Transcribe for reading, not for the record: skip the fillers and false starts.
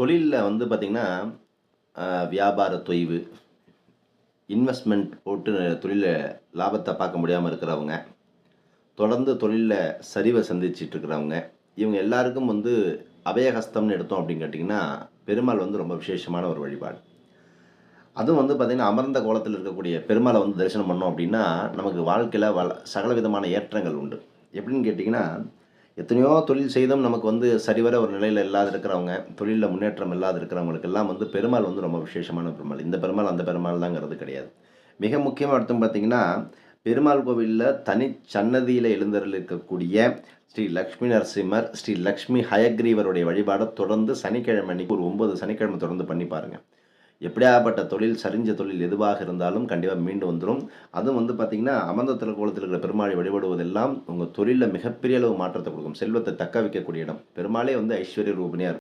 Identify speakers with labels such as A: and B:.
A: தொழில்ல வந்து பார்த்தீங்கன்னா, வியாபார தொய்வு, இன்வெஸ்ட்மென்ட் போட்டு தொழில்ல லாபத்த பார்க்க முடியாம இருக்கிறவங்க, தொடர்ந்து தொழில்ல சரிவ சந்திச்சுட்டு இருக்கிறவங்க, இவங்க எல்லாருக்கும் வந்து அபயஹஸ்தம்னு எடுத்தோம் அப்படின்னு கேட்டீங்கன்னா, பெருமாள் வந்து ரொம்ப விசேஷமான ஒரு வழிபாடு. அதுவும் வந்து பார்த்தீங்கன்னா, அமர்ந்த கோலத்தில இருக்கக்கூடிய பெருமாள வந்து தரிசனம் பண்ணோம் அப்படின்னா, நமக்கு வாழ்க்கையில சகல விதமான ஏற்றங்கள் உண்டு. எப்படின்னு கேட்டீங்கன்னா, எத்தனையோ தொழில் செய்தும் நமக்கு வந்து சரிவர ஒரு நிலையில இல்லாத இருக்கிறவங்க, தொழில்ல முன்னேற்றம் இல்லாத இருக்கிறவங்களுக்கெல்லாம் வந்து பெருமாள் வந்து ரொம்ப விசேஷமான பெருமாள். இந்த பெருமாள், அந்த பெருமாள் தாங்கிறது கிடையாது. மிக முக்கியமா எடுத்தோம் பார்த்தீங்கன்னா, பெருமாள் கோவில்ல தனி சன்னதியில எழுந்தருளி இருக்கக்கூடிய ஸ்ரீ லக்ஷ்மி நரசிம்மர், ஸ்ரீ லக்ஷ்மி ஹயக்ரீவருடைய வழிபாட தொடர்ந்து சனிக்கிழமை அன்னைக்கு ஒரு 9 சனிக்கிழமை தொடர்ந்து பண்ணி பாருங்க. எப்படியாப்பட்ட தொழில், சரிஞ்ச தொழில் எதுவாக இருந்தாலும் கண்டிப்பா மீண்டு வந்துரும். அதுவும் வந்து பார்த்தீங்கன்னா, அமர்ந்த திருக்கோலத்தில் இருக்கிற பெருமாளை வழிபடுவதெல்லாம் உங்க தொழில்ல மிகப்பெரிய அளவு மாற்றத்த குடுக்கும். செல்வத்த தக்க வைக்கக்கூடிய இடம். பெருமாளே வந்து ஐஸ்வர்ய ரூபிணியா